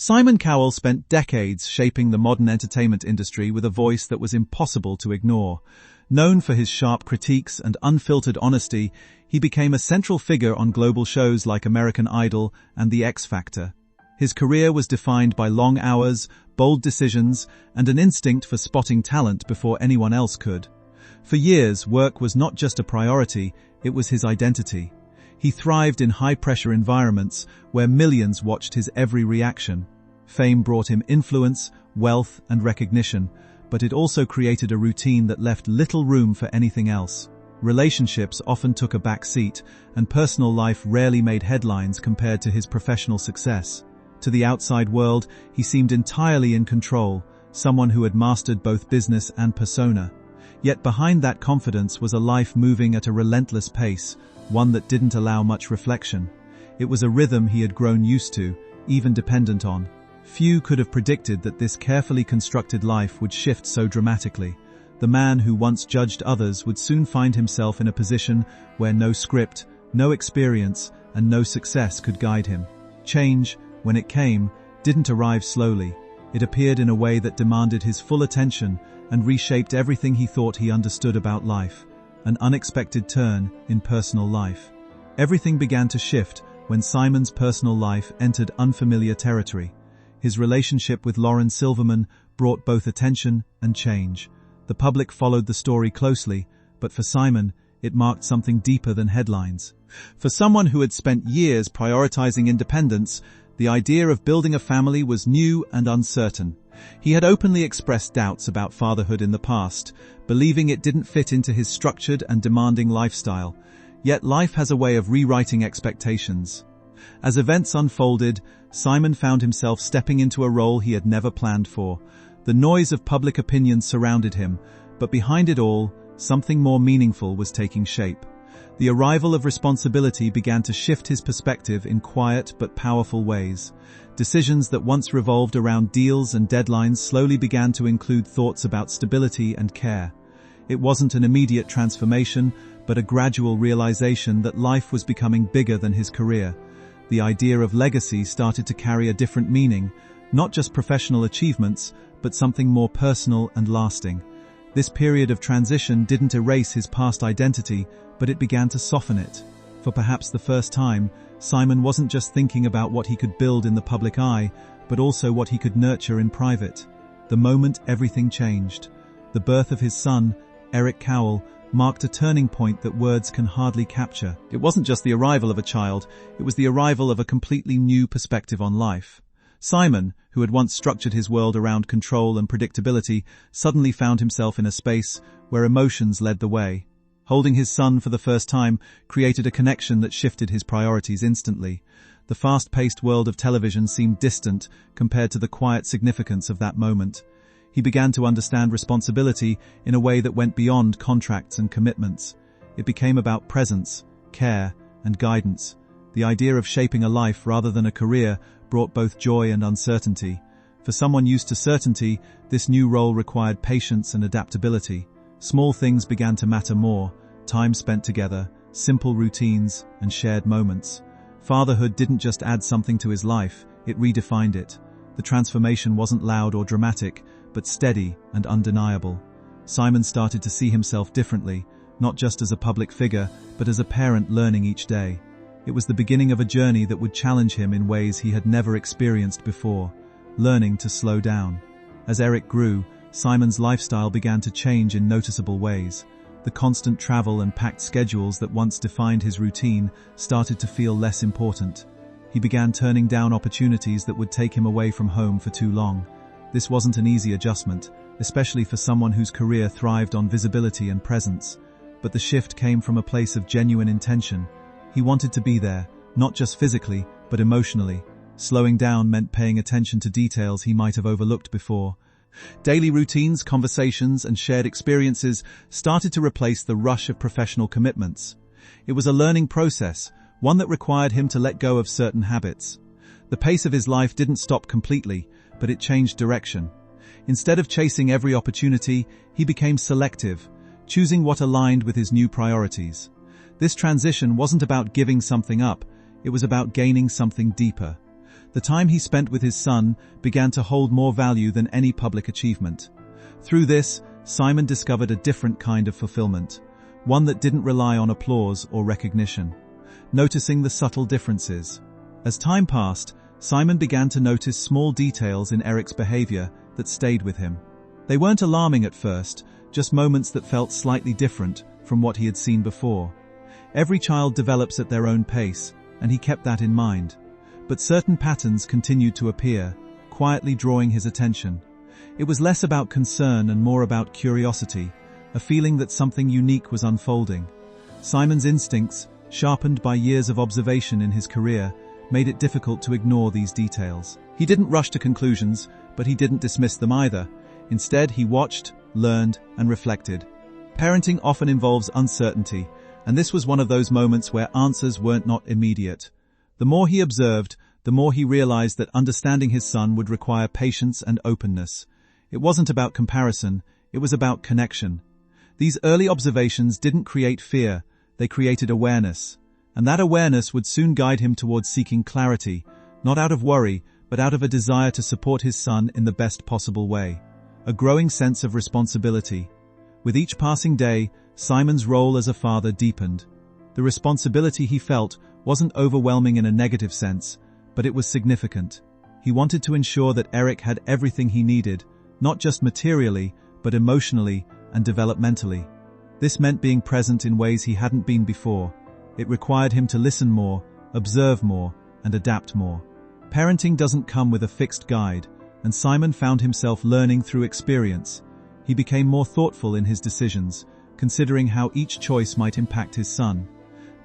Simon Cowell spent decades shaping the modern entertainment industry with a voice that was impossible to ignore. Known for his sharp critiques and unfiltered honesty, he became a central figure on global shows like American Idol and The X Factor. His career was defined by long hours, bold decisions, and an instinct for spotting talent before anyone else could. For years, work was not just a priority, it was his identity. He thrived in high-pressure environments where millions watched his every reaction. Fame brought him influence, wealth, and recognition, but it also created a routine that left little room for anything else. Relationships often took a back seat, and personal life rarely made headlines compared to his professional success. To the outside world, he seemed entirely in control, someone who had mastered both business and persona. Yet behind that confidence was a life moving at a relentless pace, one that didn't allow much reflection. It was a rhythm he had grown used to, even dependent on. Few could have predicted that this carefully constructed life would shift so dramatically. The man who once judged others would soon find himself in a position where no script, no experience, and no success could guide him. Change, when it came, didn't arrive slowly. It appeared in a way that demanded his full attention and reshaped everything he thought he understood about life. An unexpected turn in personal life. Everything began to shift when Simon's personal life entered unfamiliar territory. His relationship with Lauren Silverman brought both attention and change. The public followed the story closely, but for Simon, it marked something deeper than headlines. For someone who had spent years prioritizing independence, the idea of building a family was new and uncertain. He had openly expressed doubts about fatherhood in the past, believing it didn't fit into his structured and demanding lifestyle. Yet life has a way of rewriting expectations. As events unfolded, Simon found himself stepping into a role he had never planned for. The noise of public opinion surrounded him, but behind it all, something more meaningful was taking shape. The arrival of responsibility began to shift his perspective in quiet but powerful ways. Decisions that once revolved around deals and deadlines slowly began to include thoughts about stability and care. It wasn't an immediate transformation, but a gradual realization that life was becoming bigger than his career. The idea of legacy started to carry a different meaning, not just professional achievements, but something more personal and lasting. This period of transition didn't erase his past identity, but it began to soften it. For perhaps the first time, Simon wasn't just thinking about what he could build in the public eye, but also what he could nurture in private. The moment everything changed. The birth of his son, Eric Cowell, marked a turning point that words can hardly capture. It wasn't just the arrival of a child, it was the arrival of a completely new perspective on life. Simon, who had once structured his world around control and predictability, suddenly found himself in a space where emotions led the way. Holding his son for the first time created a connection that shifted his priorities instantly. The fast-paced world of television seemed distant compared to the quiet significance of that moment. He began to understand responsibility in a way that went beyond contracts and commitments. It became about presence, care, and guidance. The idea of shaping a life rather than a career brought both joy and uncertainty. For someone used to certainty, this new role required patience and adaptability. Small things began to matter more: time spent together, simple routines, and shared moments. Fatherhood didn't just add something to his life, it redefined it. The transformation wasn't loud or dramatic, but steady and undeniable. Simon started to see himself differently, not just as a public figure, but as a parent learning each day. It was the beginning of a journey that would challenge him in ways he had never experienced before, learning to slow down. As Eric grew, Simon's lifestyle began to change in noticeable ways. The constant travel and packed schedules that once defined his routine started to feel less important. He began turning down opportunities that would take him away from home for too long. This wasn't an easy adjustment, especially for someone whose career thrived on visibility and presence. But the shift came from a place of genuine intention. He wanted to be there, not just physically, but emotionally. Slowing down meant paying attention to details he might have overlooked before. Daily routines, conversations, and shared experiences started to replace the rush of professional commitments. It was a learning process, one that required him to let go of certain habits. The pace of his life didn't stop completely, but it changed direction. Instead of chasing every opportunity, he became selective, choosing what aligned with his new priorities. This transition wasn't about giving something up, it was about gaining something deeper. The time he spent with his son began to hold more value than any public achievement. Through this, Simon discovered a different kind of fulfillment, one that didn't rely on applause or recognition. Noticing the subtle differences. As time passed, Simon began to notice small details in Eric's behavior that stayed with him. They weren't alarming at first, just moments that felt slightly different from what he had seen before. Every child develops at their own pace, and he kept that in mind. But certain patterns continued to appear, quietly drawing his attention. It was less about concern and more about curiosity, a feeling that something unique was unfolding. Simon's instincts, sharpened by years of observation in his career, made it difficult to ignore these details. He didn't rush to conclusions, but he didn't dismiss them either. Instead, he watched, learned, and reflected. Parenting often involves uncertainty, and this was one of those moments where answers weren't not immediate. The more he observed, the more he realized that understanding his son would require patience and openness. It wasn't about comparison, it was about connection. These early observations didn't create fear, they created awareness. And that awareness would soon guide him towards seeking clarity, not out of worry, but out of a desire to support his son in the best possible way. A growing sense of responsibility. With each passing day, Simon's role as a father deepened. The responsibility he felt wasn't overwhelming in a negative sense, but it was significant. He wanted to ensure that Eric had everything he needed, not just materially, but emotionally and developmentally. This meant being present in ways he hadn't been before. It required him to listen more, observe more, and adapt more. Parenting doesn't come with a fixed guide, and Simon found himself learning through experience. He became more thoughtful in his decisions, considering how each choice might impact his son.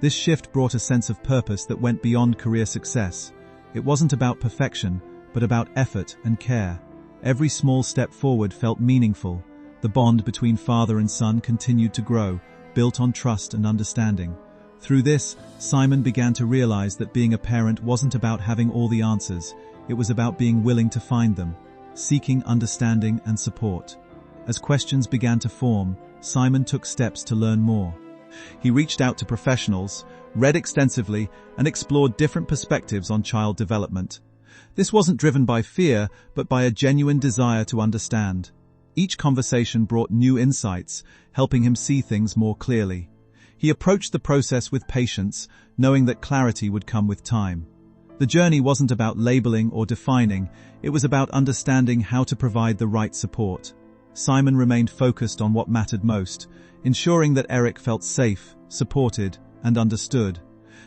This shift brought a sense of purpose that went beyond career success. It wasn't about perfection, but about effort and care. Every small step forward felt meaningful. The bond between father and son continued to grow, built on trust and understanding. Through this, Simon began to realize that being a parent wasn't about having all the answers. It was about being willing to find them, seeking understanding and support. As questions began to form, Simon took steps to learn more. He reached out to professionals, read extensively, and explored different perspectives on child development. This wasn't driven by fear, but by a genuine desire to understand. Each conversation brought new insights, helping him see things more clearly. He approached the process with patience, knowing that clarity would come with time. The journey wasn't about labeling or defining, it was about understanding how to provide the right support. Simon remained focused on what mattered most, ensuring that Eric felt safe, supported, and understood.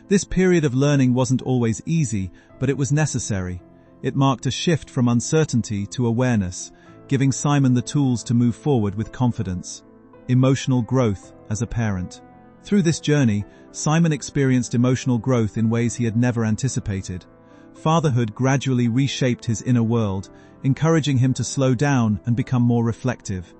This period of learning wasn't always easy, but it was necessary. It marked a shift from uncertainty to awareness, giving Simon the tools to move forward with confidence. Emotional growth as a parent. Through this journey, Simon experienced emotional growth in ways he had never anticipated. Fatherhood gradually reshaped his inner world, encouraging him to slow down and become more reflective.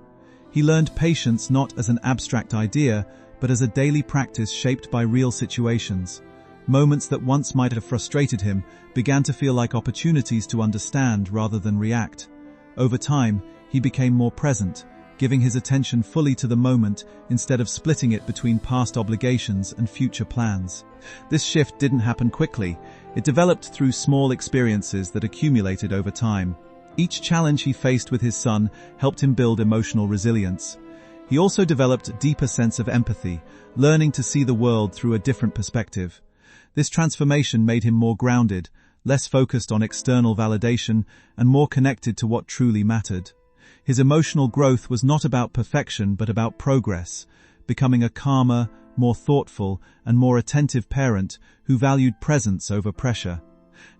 He learned patience not as an abstract idea, but as a daily practice shaped by real situations. Moments that once might have frustrated him began to feel like opportunities to understand rather than react. Over time, he became more present, giving his attention fully to the moment instead of splitting it between past obligations and future plans. This shift didn't happen quickly. It developed through small experiences that accumulated over time. Each challenge he faced with his son helped him build emotional resilience. He also developed a deeper sense of empathy, learning to see the world through a different perspective. This transformation made him more grounded, less focused on external validation, and more connected to what truly mattered. His emotional growth was not about perfection but about progress, becoming a calmer, more thoughtful, and more attentive parent who valued presence over pressure.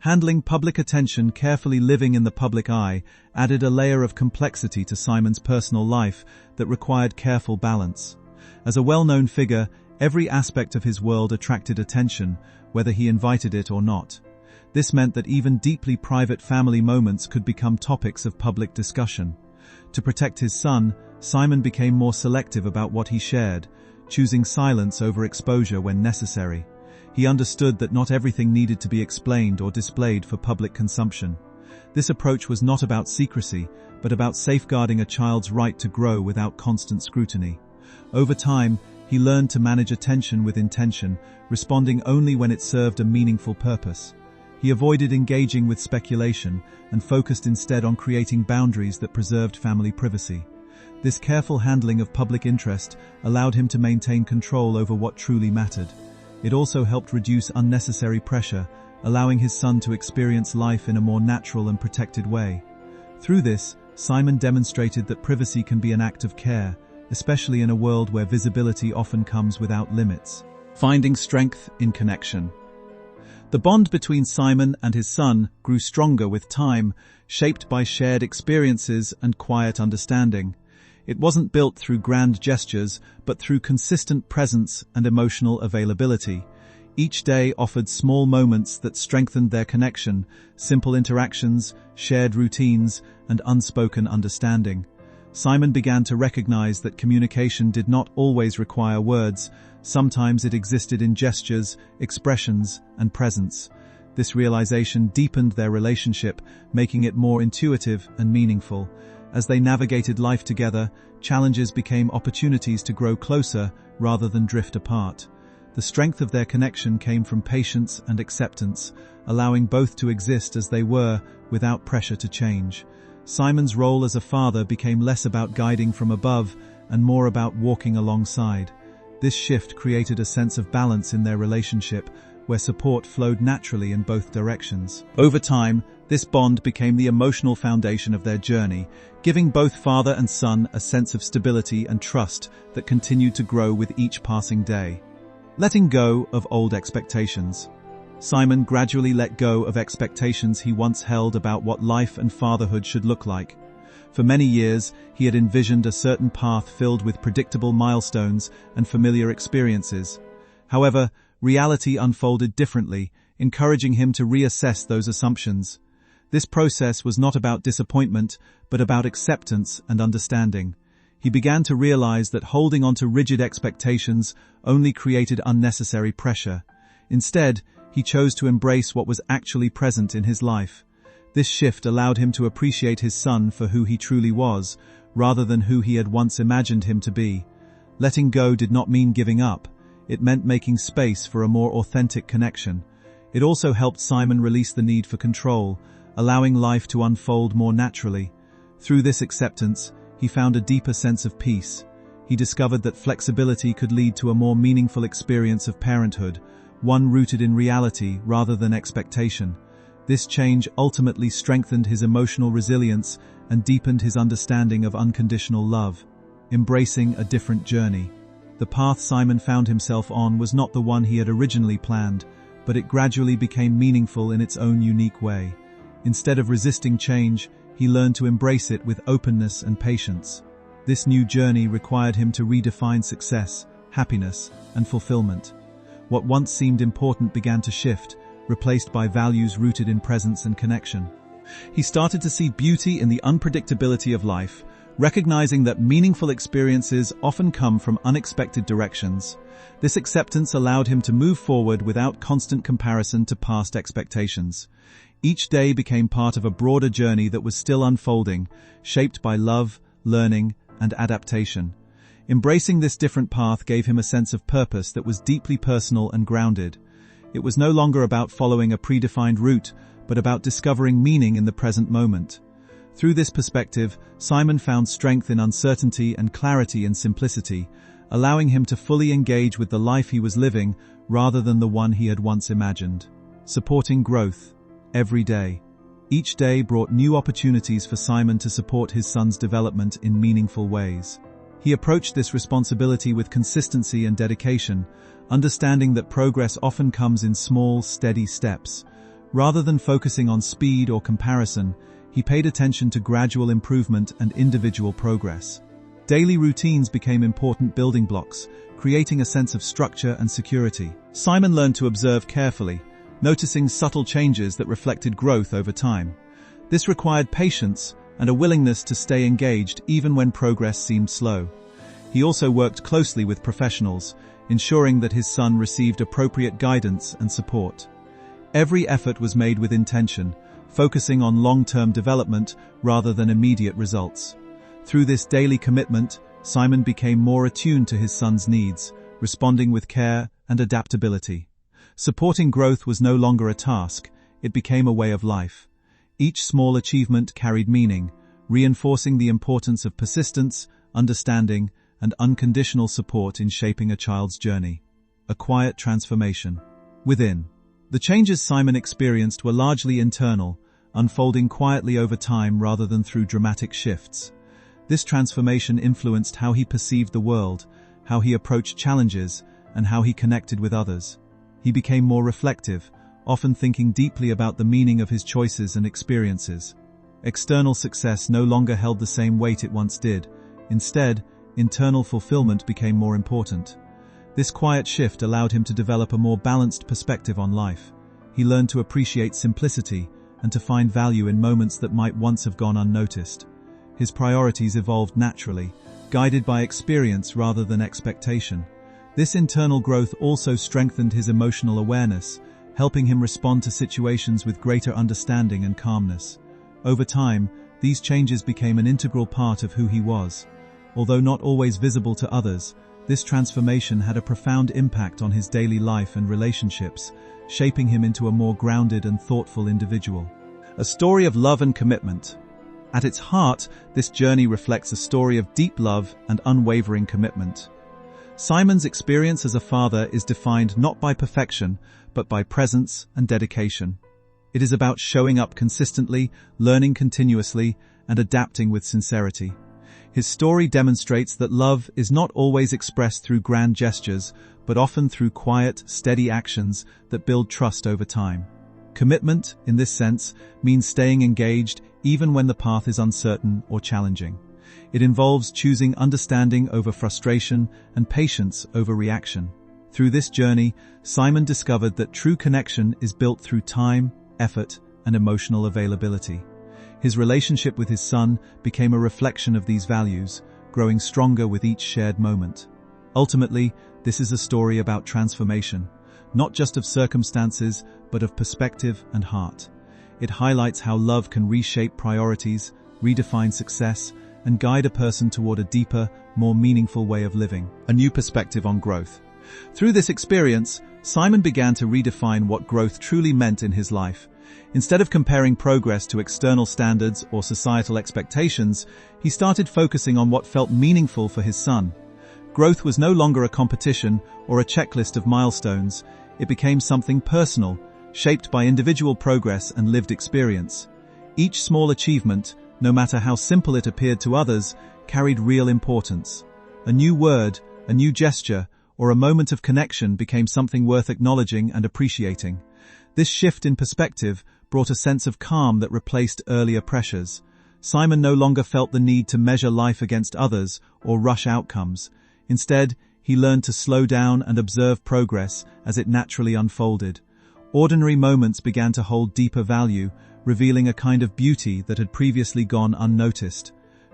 Handling public attention, carefully living in the public eye, added a layer of complexity to Simon's personal life that required careful balance. As a well-known figure, every aspect of his world attracted attention, whether he invited it or not. This meant that even deeply private family moments could become topics of public discussion. To protect his son, Simon became more selective about what he shared, choosing silence over exposure when necessary. He understood that not everything needed to be explained or displayed for public consumption. This approach was not about secrecy, but about safeguarding a child's right to grow without constant scrutiny. Over time, he learned to manage attention with intention, responding only when it served a meaningful purpose. He avoided engaging with speculation and focused instead on creating boundaries that preserved family privacy. This careful handling of public interest allowed him to maintain control over what truly mattered. It also helped reduce unnecessary pressure, allowing his son to experience life in a more natural and protected way. Through this, Simon demonstrated that privacy can be an act of care, especially in a world where visibility often comes without limits. Finding strength in connection. The bond between Simon and his son grew stronger with time, shaped by shared experiences and quiet understanding. It wasn't built through grand gestures, but through consistent presence and emotional availability. Each day offered small moments that strengthened their connection, simple interactions, shared routines, and unspoken understanding. Simon began to recognize that communication did not always require words. Sometimes it existed in gestures, expressions, and presence. This realization deepened their relationship, making it more intuitive and meaningful. As they navigated life together, challenges became opportunities to grow closer rather than drift apart. The strength of their connection came from patience and acceptance, allowing both to exist as they were without pressure to change. Simon's role as a father became less about guiding from above and more about walking alongside. This shift created a sense of balance in their relationship, where support flowed naturally in both directions. Over time, this bond became the emotional foundation of their journey, giving both father and son a sense of stability and trust that continued to grow with each passing day. Letting go of old expectations. Simon gradually let go of expectations he once held about what life and fatherhood should look like. For many years, he had envisioned a certain path filled with predictable milestones and familiar experiences. However, reality unfolded differently, encouraging him to reassess those assumptions. This process was not about disappointment, but about acceptance and understanding. He began to realize that holding on to rigid expectations only created unnecessary pressure. Instead, he chose to embrace what was actually present in his life. This shift allowed him to appreciate his son for who he truly was, rather than who he had once imagined him to be. Letting go did not mean giving up. It meant making space for a more authentic connection. It also helped Simon release the need for control, allowing life to unfold more naturally. Through this acceptance, he found a deeper sense of peace. He discovered that flexibility could lead to a more meaningful experience of parenthood, one rooted in reality rather than expectation. This change ultimately strengthened his emotional resilience and deepened his understanding of unconditional love. Embracing a different journey. The path Simon found himself on was not the one he had originally planned, but it gradually became meaningful in its own unique way. Instead of resisting change, he learned to embrace it with openness and patience. This new journey required him to redefine success, happiness, and fulfillment. What once seemed important began to shift, replaced by values rooted in presence and connection. He started to see beauty in the unpredictability of life, recognizing that meaningful experiences often come from unexpected directions. This acceptance allowed him to move forward without constant comparison to past expectations. Each day became part of a broader journey that was still unfolding, shaped by love, learning, and adaptation. Embracing this different path gave him a sense of purpose that was deeply personal and grounded. It was no longer about following a predefined route, but about discovering meaning in the present moment. Through this perspective, Simon found strength in uncertainty and clarity in simplicity, allowing him to fully engage with the life he was living rather than the one he had once imagined. Supporting growth. Every day. Each day brought new opportunities for Simon to support his son's development in meaningful ways. He approached this responsibility with consistency and dedication, understanding that progress often comes in small, steady steps. Rather than focusing on speed or comparison, he paid attention to gradual improvement and individual progress. Daily routines became important building blocks, creating a sense of structure and security. Simon learned to observe carefully, noticing subtle changes that reflected growth over time. This required patience and a willingness to stay engaged even when progress seemed slow. He also worked closely with professionals, ensuring that his son received appropriate guidance and support. Every effort was made with intention, focusing on long-term development rather than immediate results. Through this daily commitment, Simon became more attuned to his son's needs, responding with care and adaptability. Supporting growth was no longer a task, it became a way of life. Each small achievement carried meaning, reinforcing the importance of persistence, understanding, and unconditional support in shaping a child's journey. A quiet transformation. Within. The changes Simon experienced were largely internal, unfolding quietly over time rather than through dramatic shifts. This transformation influenced how he perceived the world, how he approached challenges, and how he connected with others. He became more reflective, often thinking deeply about the meaning of his choices and experiences. External success no longer held the same weight it once did. Instead, internal fulfillment became more important. This quiet shift allowed him to develop a more balanced perspective on life. He learned to appreciate simplicity and to find value in moments that might once have gone unnoticed. His priorities evolved naturally, guided by experience rather than expectation. This internal growth also strengthened his emotional awareness, helping him respond to situations with greater understanding and calmness. Over time, these changes became an integral part of who he was. Although not always visible to others, this transformation had a profound impact on his daily life and relationships, shaping him into a more grounded and thoughtful individual. A story of love and commitment. At its heart, this journey reflects a story of deep love and unwavering commitment. Simon's experience as a father is defined not by perfection, but by presence and dedication. It is about showing up consistently, learning continuously, and adapting with sincerity. His story demonstrates that love is not always expressed through grand gestures, but often through quiet, steady actions that build trust over time. Commitment, in this sense, means staying engaged even when the path is uncertain or challenging. It involves choosing understanding over frustration and patience over reaction. Through this journey, Simon discovered that true connection is built through time, effort, and emotional availability. His relationship with his son became a reflection of these values, growing stronger with each shared moment. Ultimately, this is a story about transformation, not just of circumstances, but of perspective and heart. It highlights how love can reshape priorities, redefine success, and guide a person toward a deeper, more meaningful way of living. A new perspective on growth. Through this experience, Simon began to redefine what growth truly meant in his life. Instead of comparing progress to external standards or societal expectations, he started focusing on what felt meaningful for his son. Growth was no longer a competition or a checklist of milestones. It became something personal, shaped by individual progress and lived experience. Each small achievement, no matter how simple it appeared to others, carried real importance. A new word, a new gesture, or a moment of connection became something worth acknowledging and appreciating. This shift in perspective brought a sense of calm that replaced earlier pressures. Simon no longer felt the need to measure life against others or rush outcomes. Instead, he learned to slow down and observe progress as it naturally unfolded. Ordinary moments began to hold deeper value, revealing a kind of beauty that had previously gone unnoticed.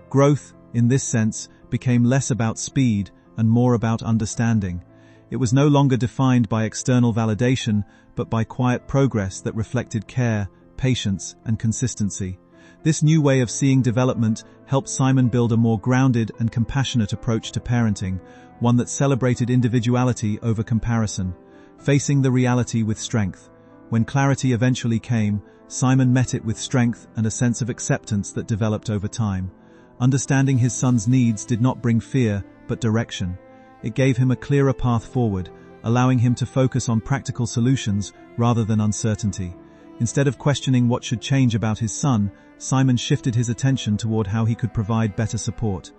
Growth, in this sense, became less about speed and more about understanding. It was no longer defined by external validation, but by quiet progress that reflected care, patience, and consistency. This new way of seeing development helped Simon build a more grounded and compassionate approach to parenting, one that celebrated individuality over comparison. Facing the reality with strength. When clarity eventually came, Simon met it with strength and a sense of acceptance that developed over time. Understanding his son's needs did not bring fear, but direction. It gave him a clearer path forward, allowing him to focus on practical solutions rather than uncertainty. Instead of questioning what should change about his son, Simon shifted his attention toward how he could provide better support.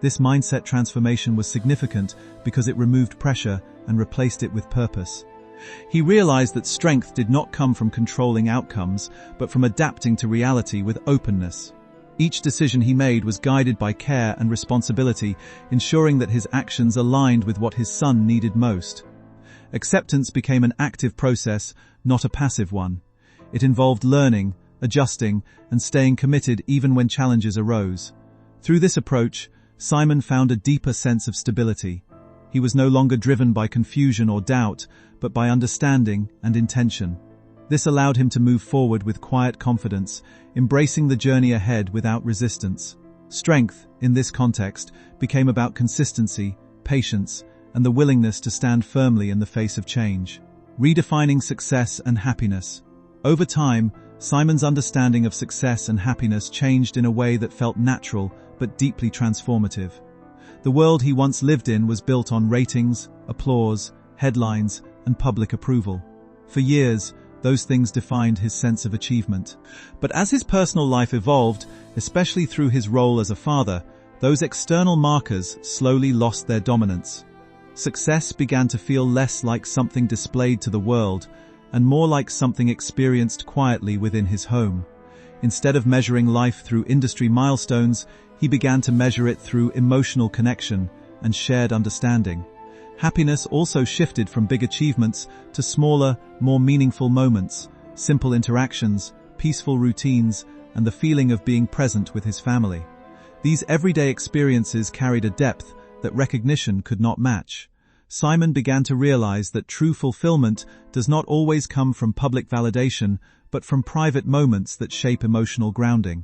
This mindset transformation was significant because it removed pressure and replaced it with purpose. He realized that strength did not come from controlling outcomes, but from adapting to reality with openness. Each decision he made was guided by care and responsibility, ensuring that his actions aligned with what his son needed most. Acceptance became an active process, not a passive one. It involved learning, adjusting, and staying committed even when challenges arose. Through this approach, Simon found a deeper sense of stability. He was no longer driven by confusion or doubt, but by understanding and intention. This allowed him to move forward with quiet confidence, embracing the journey ahead without resistance. Strength, in this context, became about consistency, patience, and the willingness to stand firmly in the face of change. Redefining success and happiness. Over time, Simon's understanding of success and happiness changed in a way that felt natural but deeply transformative. The world he once lived in was built on ratings, applause, headlines, and public approval. For years, those things defined his sense of achievement. But as his personal life evolved, especially through his role as a father, those external markers slowly lost their dominance. Success began to feel less like something displayed to the world and more like something experienced quietly within his home. Instead of measuring life through industry milestones, he began to measure it through emotional connection and shared understanding. Happiness also shifted from big achievements to smaller, more meaningful moments, simple interactions, peaceful routines, and the feeling of being present with his family. These everyday experiences carried a depth that recognition could not match. Simon began to realize that true fulfillment does not always come from public validation, but from private moments that shape emotional grounding.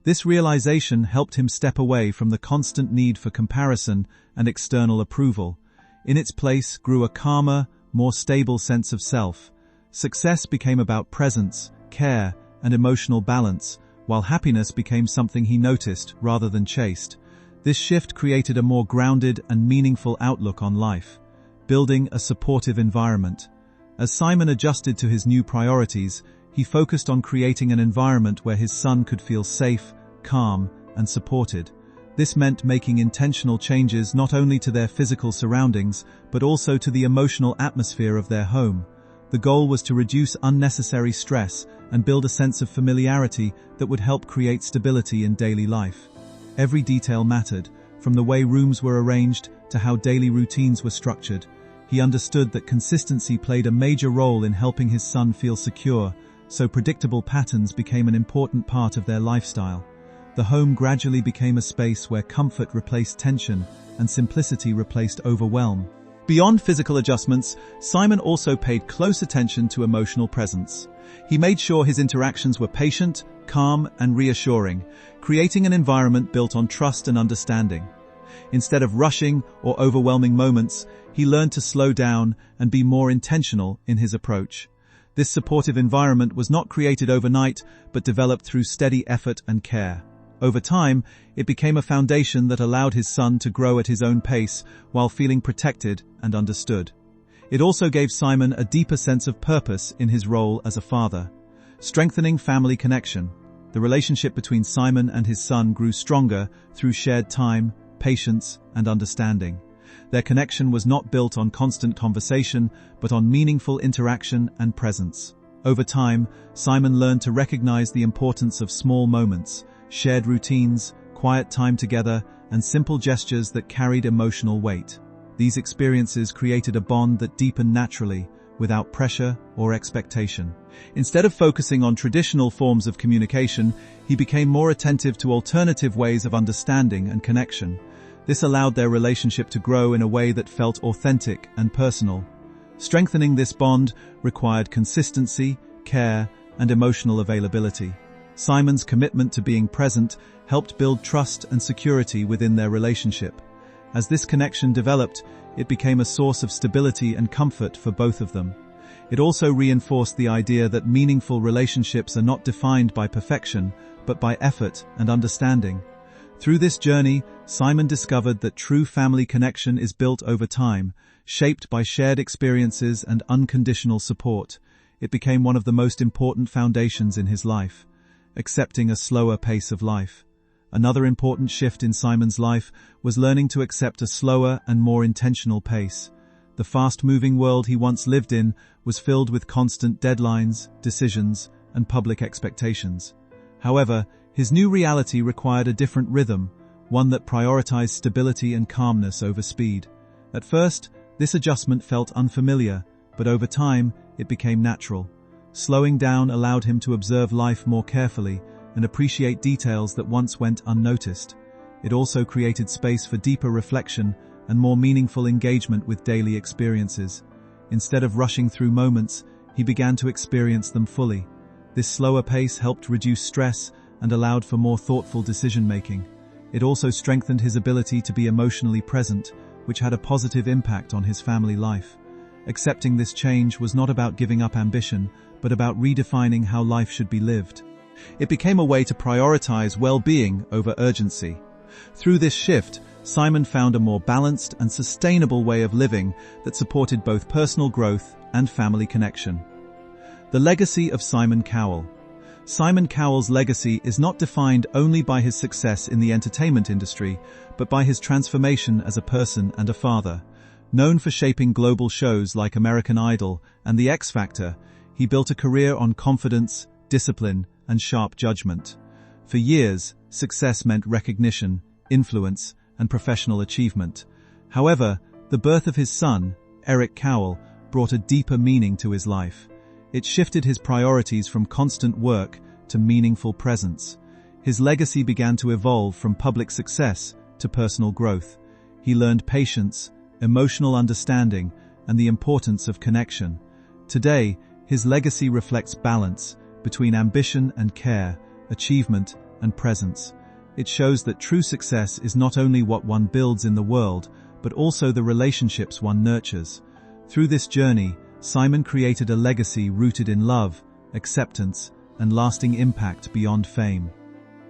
This realization helped him step away from the constant need for comparison and external approval. In its place grew a calmer, more stable sense of self. Success became about presence, care, and emotional balance, while happiness became something he noticed rather than chased. This shift created a more grounded and meaningful outlook on life, building a supportive environment. As Simon adjusted to his new priorities, he focused on creating an environment where his son could feel safe, calm, and supported. This meant making intentional changes not only to their physical surroundings, but also to the emotional atmosphere of their home. The goal was to reduce unnecessary stress and build a sense of familiarity that would help create stability in daily life. Every detail mattered, from the way rooms were arranged to how daily routines were structured. He understood that consistency played a major role in helping his son feel secure, so predictable patterns became an important part of their lifestyle. The home gradually became a space where comfort replaced tension and simplicity replaced overwhelm. Beyond physical adjustments, Simon also paid close attention to emotional presence. He made sure his interactions were patient, calm, and reassuring, creating an environment built on trust and understanding. Instead of rushing or overwhelming moments, he learned to slow down and be more intentional in his approach. This supportive environment was not created overnight, but developed through steady effort and care. Over time, it became a foundation that allowed his son to grow at his own pace while feeling protected and understood. It also gave Simon a deeper sense of purpose in his role as a father. Strengthening family connection. The relationship between Simon and his son grew stronger through shared time, patience, and understanding. Their connection was not built on constant conversation, but on meaningful interaction and presence. Over time, Simon learned to recognize the importance of small moments, shared routines, quiet time together, and simple gestures that carried emotional weight. These experiences created a bond that deepened naturally, without pressure or expectation. Instead of focusing on traditional forms of communication, he became more attentive to alternative ways of understanding and connection. This allowed their relationship to grow in a way that felt authentic and personal. Strengthening this bond required consistency, care, and emotional availability. Simon's commitment to being present helped build trust and security within their relationship. As this connection developed, it became a source of stability and comfort for both of them. It also reinforced the idea that meaningful relationships are not defined by perfection, but by effort and understanding. Through this journey, Simon discovered that true family connection is built over time, shaped by shared experiences and unconditional support. It became one of the most important foundations in his life. Accepting a slower pace of life. Another important shift in Simon's life was learning to accept a slower and more intentional pace. The fast-moving world he once lived in was filled with constant deadlines, decisions, and public expectations. However, his new reality required a different rhythm, one that prioritized stability and calmness over speed. At first, this adjustment felt unfamiliar, but over time, it became natural. Slowing down allowed him to observe life more carefully and appreciate details that once went unnoticed. It also created space for deeper reflection and more meaningful engagement with daily experiences. Instead of rushing through moments, he began to experience them fully. This slower pace helped reduce stress and allowed for more thoughtful decision-making. It also strengthened his ability to be emotionally present, which had a positive impact on his family life. Accepting this change was not about giving up ambition, but about redefining how life should be lived. It became a way to prioritize well-being over urgency. Through this shift, Simon found a more balanced and sustainable way of living that supported both personal growth and family connection. The legacy of Simon Cowell. Simon Cowell's legacy is not defined only by his success in the entertainment industry, but by his transformation as a person and a father. Known for shaping global shows like American Idol and The X Factor, he built a career on confidence, discipline, and sharp judgment. For years, success meant recognition, influence, and professional achievement. However, the birth of his son, Eric Cowell, brought a deeper meaning to his life. It shifted his priorities from constant work to meaningful presence. His legacy began to evolve from public success to personal growth. He learned patience, emotional understanding, and the importance of connection. Today, his legacy reflects balance between ambition and care, achievement and presence. It shows that true success is not only what one builds in the world, but also the relationships one nurtures. Through this journey, Simon created a legacy rooted in love, acceptance, and lasting impact beyond fame.